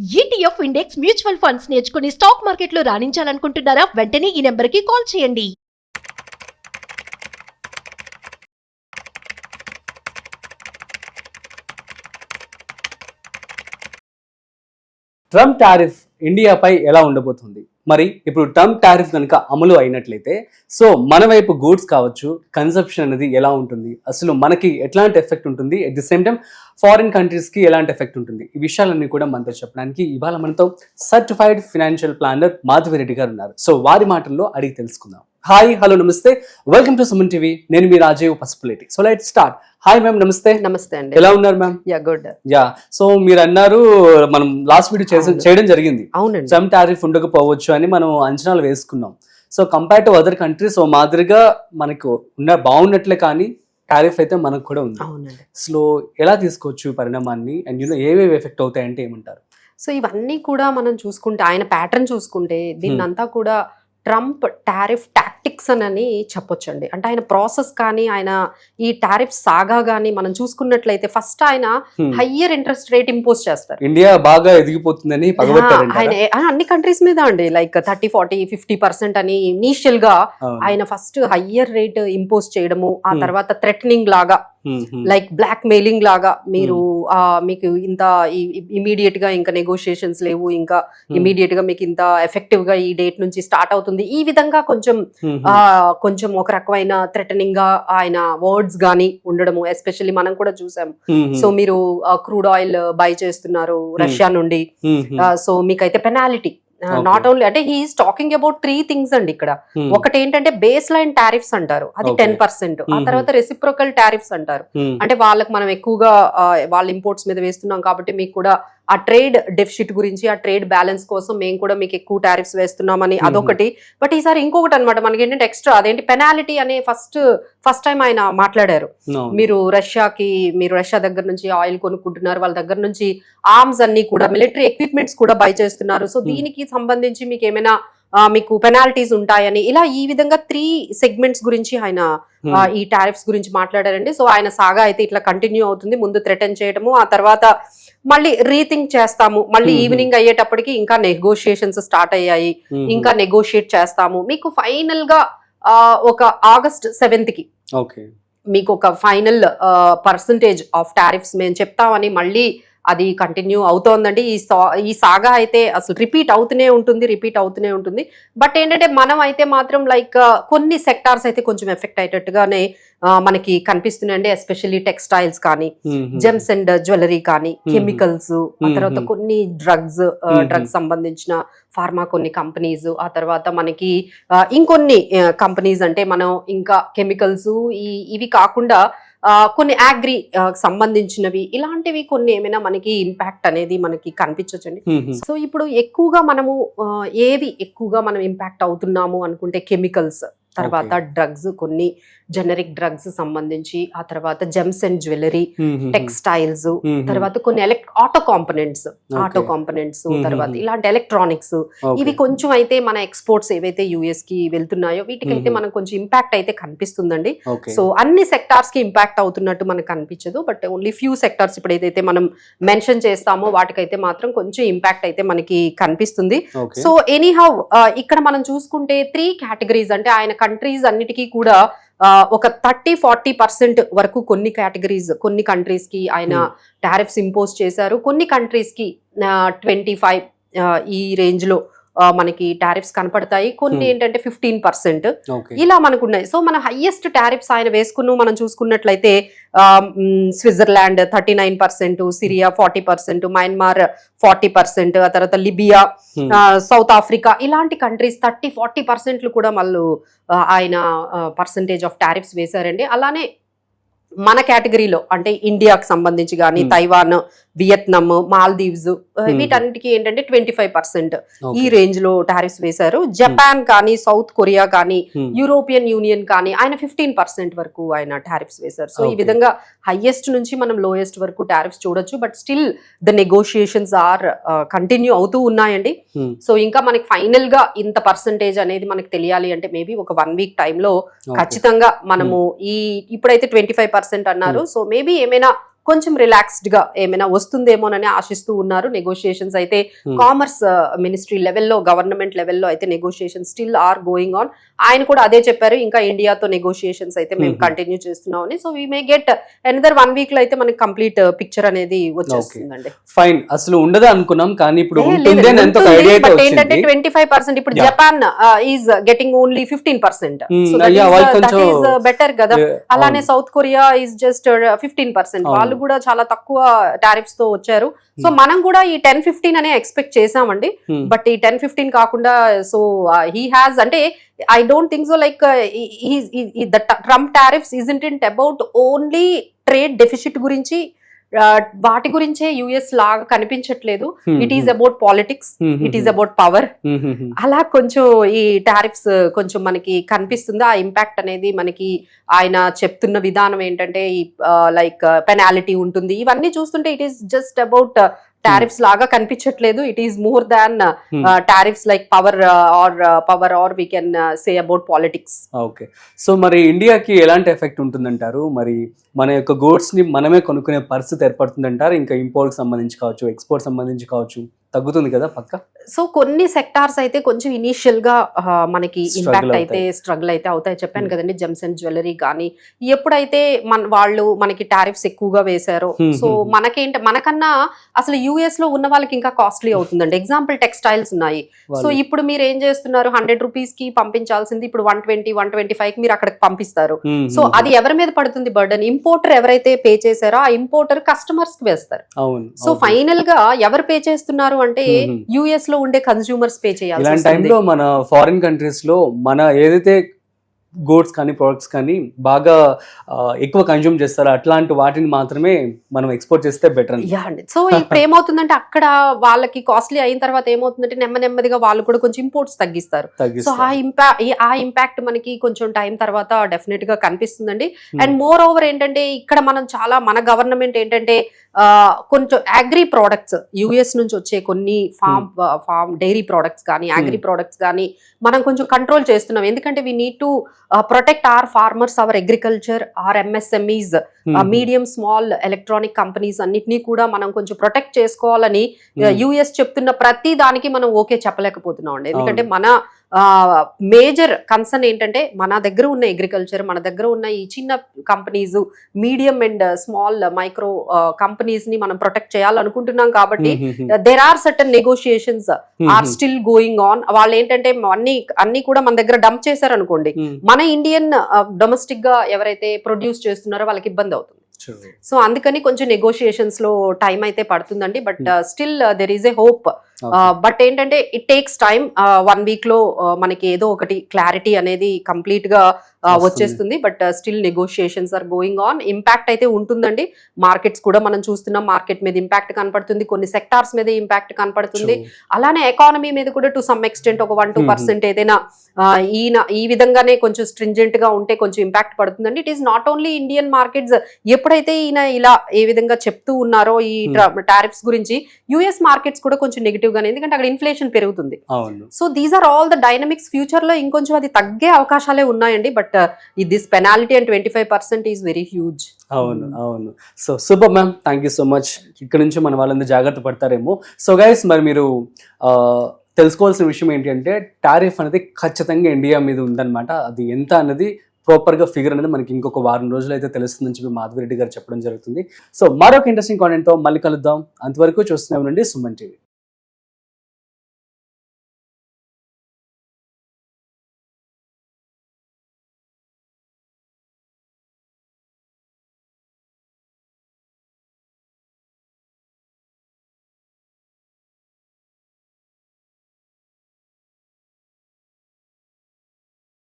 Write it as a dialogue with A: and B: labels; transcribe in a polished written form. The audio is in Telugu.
A: ETF ఇండెక్స్ మ్యూచువల్ ఫండ్స్ నేర్చుకుని స్టాక్ మార్కెట్లో రాణించాలనుకుంటున్నారా? వెంటనే ఈ నెంబర్కి కాల్ చేయండి.
B: ట్రంప్ టారిఫ్ ఇండియాపై ఎలా ఉండబోతుంది? మరి ఇప్పుడు ట్రంప్ టారిఫ్ కనుక అమలు అయినట్లయితే సో మన వైపు గూడ్స్ కావచ్చు, కన్సంప్షన్ అనేది ఎలా ఉంటుంది, అసలు మనకి ఎట్లాంటి ఎఫెక్ట్ ఉంటుంది, at the same time foreign కంట్రీస్కి ఎలాంటి ఎఫెక్ట్ ఉంటుంది, ఈ విషయాలన్నీ కూడా మనతో చెప్పడానికి ఇవాళ మనతో certified financial planner Madhavi Reddy garu ఉన్నారు. సో వారి మాటల్లో అడిగి తెలుసుకుందాం. హాయ్, హలో, నమస్తే, వెల్కమ్ టు సుమన్ టీవీ. నేను మీ Rajeev Pasupuleti. So let's start. Hi ma'am, నమస్తే.
C: నమస్తే అండి.
B: ఎలా ఉన్నారు మ్యామ్?
C: గుడ్.
B: యా, సో మీరు అన్నారు మనం లాస్ట్ వీడియో చేయడం జరిగింది.
C: అవునండి.
B: ట్రంప్ టారిఫ్ ఉండకపోవచ్చు అని మనం అంచనాలు వేసుకున్నాం. So compare to other countries so మాదిరిగా మనకు బాగున్నట్లే, కానీ టారిఫ్ అయితే మనకు కూడా ఉంది.
C: అవునండి.
B: సో ఎలా తీసుకోవచ్చు పరిణామాన్ని, అండ్ ఏవేవి ఎఫెక్ట్ అవుతాయంటే ఏమంటారు?
C: సో ఇవన్నీ కూడా మనం చూసుకుంటే, ఆయన ప్యాటర్న్ చూసుకుంటే దీన్నంతా కూడా ట్రంప్ టారిఫ్ టాక్టిక్స్ అని చెప్పొచ్చండి. అంటే ఆయన ప్రాసెస్ కానీ, ఆయన ఈ టారిఫ్ సాగా కానీ మనం చూసుకున్నట్లయితే ఫస్ట్ ఆయన హయ్యర్ ఇంట్రెస్ట్ రేట్ ఇంపోజ్ చేస్తారు.
B: ఇండియా బాగా ఎదిగిపోతుందని
C: ఆయన అన్ని కంట్రీస్ మీద అండి, లైక్ 30, 40, 50% అని ఇనీషియల్ గా ఆయన ఫస్ట్ హయ్యర్ రేట్ ఇంపోజ్ చేయడము, ఆ తర్వాత థ్రెటనింగ్ లాగా, లైక్ బ్లాక్ మెయిలింగ్ లాగా, మీరు మీకు ఇంత ఇమీడియట్ గా ఇంకా నెగోషియేషన్స్ లేవు, ఇంకా ఇమీడియట్ గా మీకు ఇంత ఎఫెక్టివ్ గా ఈ డేట్ నుంచి స్టార్ట్ అవుతుంది, ఈ విధంగా కొంచెం ఒక రకమైన థ్రెటనింగ్ గా ఆయన వర్డ్స్ గానీ ఉండడము. ఎస్పెషల్లీ మనం కూడా చూసాం. సో మీరు క్రూడ్ ఆయిల్ బై చేస్తున్నారు రష్యా నుండి, సో మీకైతే పెనాలిటీ. నాట్ ఓన్లీ అంటే హీఈస్ టాకింగ్ అబౌట్ 3 థింగ్స్ అండి ఇక్కడ. ఒకటి ఏంటంటే బేస్ లైన్ టారిఫ్స్ అంటారు, అది 10%. ఆ తర్వాత రెసిప్రోకల్ టారిఫ్స్ అంటారు, అంటే వాళ్ళకి మనం ఎక్కువగా వాళ్ళ ఇంపోర్ట్స్ మీద వేస్తున్నాం కాబట్టి మీకు కూడా ఆ ట్రేడ్ డెఫిసిట్ గురించి, ఆ ట్రేడ్ బ్యాలెన్స్ కోసం మేము కూడా మీకు ఎక్కువ టారిఫ్స్ వేస్తున్నామని అదొకటి. బట్ ఈసారి ఇంకొకటి అనమాట, మనకి ఏంటంటే ఎక్స్ట్రా అదేంటి పెనాలిటీ అనే ఫస్ట్ టైం ఆయన మాట్లాడారు. మీరు రష్యా దగ్గర నుంచి ఆయిల్ కొనుక్కుంటున్నారు, వాళ్ళ దగ్గర నుంచి ఆర్మ్స్ అన్ని కూడా, మిలిటరీ ఎక్విప్మెంట్స్ కూడా బై చేస్తున్నారు, సో దీనికి సంబంధించి మీకు ఏమైనా మీకు పెనాల్టీస్ ఉంటాయని, ఇలా ఈ విధంగా 3 సెగ్మెంట్స్ గురించి ఆయన ఈ టారిఫ్స్ గురించి మాట్లాడారండి. సో ఆయన సాగా అయితే ఇట్లా కంటిన్యూ అవుతుంది. ముందు థ్రెటన్ చేయడము, ఆ తర్వాత మళ్ళీ రీథింక్ చేస్తాము, మళ్ళీ ఈవినింగ్ అయ్యేటప్పటికి ఇంకా నెగోషియేషన్స్ స్టార్ట్ అయ్యాయి, ఇంకా నెగోషియేట్ చేస్తాము, మీకు ఫైనల్ గా ఒక August 7th కి మీకు ఒక ఫైనల్ పర్సంటేజ్ ఆఫ్ టారిఫ్స్ మేము చెప్తామని మళ్ళీ అది కంటిన్యూ అవుతోందండి. ఈ సాగా అయితే అసలు రిపీట్ అవుతూనే ఉంటుంది. బట్ ఏంటంటే మనం అయితే మాత్రం లైక్ కొన్ని సెక్టార్స్ అయితే కొంచెం ఎఫెక్ట్ అయ్యేటట్టుగానే మనకి కనిపిస్తున్నాయండి. ఎస్పెషల్లీ టెక్స్టైల్స్ కానీ, జెమ్స్ అండ్ జ్యువెలరీ కానీ, కెమికల్స్, ఆ తర్వాత కొన్ని డ్రగ్స్ సంబంధించిన ఫార్మా కొన్ని కంపెనీస్, ఆ తర్వాత మనకి ఇంకొన్ని కంపెనీస్, అంటే మనం ఇంకా కెమికల్స్ ఇవి కాకుండా కొన్ని అగ్రి సంబంధించినవి, ఇలాంటివి కొన్ని ఏమైనా మనకి ఇంపాక్ట్ అనేది మనకి కనిపించొచ్చండి. సో ఇప్పుడు ఎక్కువగా మనము ఏవి ఎక్కువగా మనం ఇంపాక్ట్ అవుతున్నాము అనుకుంటే కెమికల్స్, తర్వాత డ్రగ్స్, కొన్ని జెనరిక్ డ్రగ్స్ సంబంధించి, ఆ తర్వాత జెమ్స్ అండ్ జ్యువెలరీ, టెక్స్టైల్స్, తర్వాత కొన్ని ఆటో కాంపోనెంట్స్, తర్వాత ఇలాంటి ఎలక్ట్రానిక్స్, ఇవి కొంచెం అయితే మన ఎక్స్పోర్ట్స్ ఏవైతే యుఎస్ కి వెళ్తున్నాయో వీటికైతే మనకు కొంచెం ఇంపాక్ట్ అయితే కనిపిస్తుందండి. సో అన్ని సెక్టార్స్ కి ఇంపాక్ట్ అవుతున్నట్టు మనకు కనిపించదు, బట్ ఓన్లీ ఫ్యూ సెక్టార్స్ ఇప్పుడు ఏదైతే మనం మెన్షన్ చేస్తామో వాటికైతే మాత్రం కొంచెం ఇంపాక్ట్ అయితే మనకి కనిపిస్తుంది. సో ఎనీహౌ ఇక్కడ మనం చూసుకుంటే 3 కేటగిరీస్, అంటే ఆయన కంట్రీస్ అన్నిటికీ కూడా ఒక 30-40% వరకు కొన్ని కంట్రీస్ కి ఆయన టారిఫ్స్ ఇంపోజ్ చేశారు. కొన్ని కంట్రీస్ కి 25 ఈ రేంజ్ లో మనకి టారిఫ్స్ కనపడతాయి. కొన్ని ఏంటంటే 15% ఇలా మనకు ఉన్నాయి. సో మన హైయెస్ట్ టారిఫ్స్ ఆయన వేసుకున్నాం మనం చూసుకున్నట్లయితే స్విట్జర్లాండ్ 39%, సిరియా 40%, మయన్మార్ 40%, ఆ తర్వాత లిబియా, సౌత్ ఆఫ్రికా, ఇలాంటి కంట్రీస్ 30-40% కూడా మళ్ళీ ఆయన పర్సంటేజ్ ఆఫ్ టారిఫ్స్ వేశారండి. అలానే మన కేటగిరీలో అంటే ఇండియాకి సంబంధించి కానీ తైవాన్, వియత్నాం, మాల్దీవ్స్, వీటన్నిటికీ ఏంటంటే 25% ఈ రేంజ్ లో టారిఫ్స్ వేశారు. జపాన్ కానీ, సౌత్ కొరియా కానీ, యూరోపియన్ యూనియన్ కానీ ఆయన 15% వరకు ఆయన టారిఫ్స్ వేశారు. సో ఈ విధంగా హైయెస్ట్ నుంచి మనం లోయెస్ట్ వరకు టారిఫ్స్ చూడొచ్చు. But still the negotiations are continue అవుతూ ఉన్నాయండి. సో ఇంకా మనకి ఫైనల్ గా ఇంత పర్సంటేజ్ అనేది మనకి తెలియాలి అంటే మేబీ ఒక 1 week టైంలో ఖచ్చితంగా మనము ఇప్పుడైతే 25% అన్నారు. సో మేబీ ఏమైనా కొంచెం రిలాక్స్డ్ గా ఏమైనా వస్తుందేమోనని ఆశిస్తూ ఉన్నారు. నెగోషియేషన్స్ అయితే కామర్స్ మినిస్ట్రీ లెవెల్లో, గవర్నమెంట్ లెవెల్లో అయితే negotiation still are going on. ఆయన కూడా అదే చెప్పారు, ఇంకా ఇండియాతో నెగోషియేషన్స్ అయితే మేము కంటిన్యూ చేస్తున్నామని. So we may get another 1 week లో అయితే మనకి కంప్లీట్ పిక్చర్ అనేది వచ్చేస్తుందండి.
B: ఫైన్, అసలు ఉండదు అనుకున్నాం కానీ ఇప్పుడు ఉంటుంది అని ఎంత ఐడియా అయితే
C: బట్
B: వచ్చింది.
C: ఏంటంటే 25%, ఇప్పుడు Japan is getting only 15%. Better కదా. అలానే సౌత్ కొరియా ఈజ్ జస్ట్ 15%. వాళ్ళు కూడా చాలా తక్కువ టారిఫ్స్ తో వచ్చారు. సో మనం కూడా ఈ 10-15 అనే ఎక్స్పెక్ట్ చేసామండి. బట్ ఈ 10-15 కాకుండా సో హీ హ్యాస్, అంటే I don't think so, like the Trump tariffs isn't about only trade deficit గురించి, వాటి గురించే యుఎస్ లాగా కనిపించట్లేదు. It is about politics, it is about power. అలా కొంచెం ఈ టారిఫ్స్ కొంచెం మనకి కనిపిస్తుంది. ఆ ఇంపాక్ట్ అనేది మనకి ఆయన చెప్తున్న విధానం ఏంటంటే లైక్ పెనాలిటీ ఉంటుంది. ఇవన్నీ చూస్తుంటే it is just about tariffs లాగా కనిపించట్లేదు. It is more than tariffs like power or we can say about politics.
B: Okay, so మరి ఇండియాకి ఎలాంటి ఎఫెక్ట్ ఉంటుందంటారు? మరి మన యొక్క గూడ్స్ ని మనమే కొనుక్కునే పరిస్థితి ఏర్పడుతుందంటారు? ఇంకా ఇంపోర్ట్ సంబంధించి కావచ్చు, ఎక్స్పోర్ట్ సంబంధించి కావచ్చు, తగ్గుతుంది కదా పక్క.
C: సో కొన్ని సెక్టార్స్ అయితే కొంచెం ఇనీషియల్ గా మనకి ఇంపాక్ట్ అయితే స్ట్రగుల్ అయితే అవుతాయి. చెప్పాను కదండి, జెమ్స్ అండ్ జ్యువెలరీ కానీ ఎప్పుడైతే వాళ్ళు మనకి టారిఫ్స్ ఎక్కువగా వేశారో, సో మనకన్నా అసలు యుఎస్ లో ఉన్న వాళ్ళకి ఇంకా కాస్ట్లీ అవుతుందండి. ఎగ్జాంపుల్ టెక్స్టైల్స్ ఉన్నాయి. సో ఇప్పుడు మీరు ఏం చేస్తున్నారు, 100 రూపీస్ కి పంపించాల్సింది ఇప్పుడు 120-125 కి మీరు అక్కడికి పంపిస్తారు. సో అది ఎవరి మీద పడుతుంది బర్డన్? ఇంపోర్టర్ ఎవరైతే పే చేశారో ఆ ఇంపోర్టర్ కస్టమర్స్ కి వేస్తారు. సో ఫైనల్ గా ఎవరు పే చేస్తున్నారు అంటే యుఎస్ లో ఉండే కన్స్యూమర్స్ పే చేయాలి.
B: ఇలాంటి టైంలో మన ఫారిన్ కంట్రీస్ లో మన ఏదైతే గూడ్స్ కానీ ప్రొడక్ట్స్ కానీ బాగా ఎక్కువ కన్జ్యూమ్ చేస్తారో అట్లాంటి వాటిని మాత్రమే మనం ఎక్స్పోర్ట్ చేస్తే బెటర్
C: అండి. సో ఇప్పుడు ఏమవుతుందంటే అక్కడ వాళ్ళకి కాస్ట్లీ అయిన తర్వాత ఏమవుతుందంటే నెమ్మదిగా వాళ్ళు కూడా కొంచెం ఇంపోర్ట్స్ తగ్గిస్తారు. సో ఆ ఇంపాక్ట్ మనకి కొంచెం టైం తర్వాత డెఫినెట్ గా కనిపిస్తుందండి. అండ్ మోర్ ఓవర్ ఏంటంటే ఇక్కడ మనం చాలా, మన గవర్నమెంట్ ఏంటంటే కొంచెం అగ్రి ప్రోడక్ట్స్, యుఎస్ నుంచి వచ్చే కొన్ని ఫార్మ్ డైరీ ప్రోడక్ట్స్ కానీ అగ్రి ప్రోడక్ట్స్ కానీ మనం కొంచెం కంట్రోల్ చేస్తున్నాం. ఎందుకంటే we need to protect our farmers, our agriculture, our MSMEs, medium small electronic companies అన్నిటినీ కూడా మనం కొంచెం ప్రొటెక్ట్ చేసుకోవాలని యుఎస్ చెప్తున్న ప్రతి దానికి మనం ఓకే చెప్పలేకపోతున్నాం అండి. ఎందుకంటే మన మేజర్ కన్సర్న్ ఏంటంటే మన దగ్గర ఉన్న అగ్రికల్చర్, మన దగ్గర ఉన్న ఈ చిన్న companies, medium and small micro companies ని మనం ప్రొటెక్ట్ చేయాలనుకుంటున్నాం. కాబట్టి there are certain negotiations are still going on. వాళ్ళు ఏంటంటే అన్ని కూడా మన దగ్గర డంప్ చేశారు అనుకోండి, మన ఇండియన్ డొమెస్టిక్ గా ఎవరైతే ప్రొడ్యూస్ చేస్తున్నారో వాళ్ళకి ఇబ్బంది అవుతుంది. సో అందుకని కొంచెం నెగోషియేషన్స్ లో టైం అయితే పడుతుందండి. But still there is a hope. But ఏంటంటే ఇట్ టేక్స్ టైం. 1 week లో మనకి ఏదో ఒకటి క్లారిటీ అనేది కంప్లీట్ గా వచ్చేస్తుంది. But still negotiations are going on. Impact అయితే ఉంటుందండి. మార్కెట్స్ కూడా మనం చూస్తున్నాం, మార్కెట్ మీద ఇంపాక్ట్ కనపడుతుంది, కొన్ని సెక్టార్స్ మీద ఇంపాక్ట్ కనపడుతుంది. అలానే ఎకానమీ మీద కూడా టు సమ్ ఎక్స్టెంట్ ఒక 1-2% ఏదైనా ఈ విధంగానే కొంచెం స్ట్రింజెంట్ గా ఉంటే కొంచెం ఇంపాక్ట్ పడుతుందండి. It is not only Indian markets. ఎప్పుడైతే ఈయన ఇలా ఏ విధంగా చెప్తూ ఉన్నారో ఈ టారిఫ్స్ గురించి, యుఎస్ మార్కెట్స్ కూడా కొంచెం నెగిటివ్ గానే, ఎందుకంటే అక్కడ ఇన్ఫ్లేషన్ పెరుగుతుంది. So these are all the dynamics. Future లో ఇంకొంచెం అది తగ్గే అవకాశాలే ఉన్నాయండి. But this penalty and 25% is very huge.
B: అవును. So super ma'am, thank you so much. ఇక్కడ నుంచి మన వాళ్ళందరూ జాగ్రత్త పడతారేమో. సో గైస్, మరి మీరు తెలుసుకోవాల్సిన విషయం ఏంటంటే టారిఫ్ అనేది ఖచ్చితంగా ఇండియా మీద ఉందన్నమాట. అది ఎంత అన్నది ప్రాపర్గా ఫిగర్ అనేది మనకి ఇంకొక 1 రోజులు అయితే తెలుస్తుందని చెప్పి మాధవి రెడ్డి గారు చెప్పడం జరుగుతుంది. సో మరొక ఇంట్రెస్టింగ్ కాంటెంట్తో మళ్ళీ కలుద్దాం. అంతవరకు చూస్తూనే ఉండండి సుమన్ టీవీ.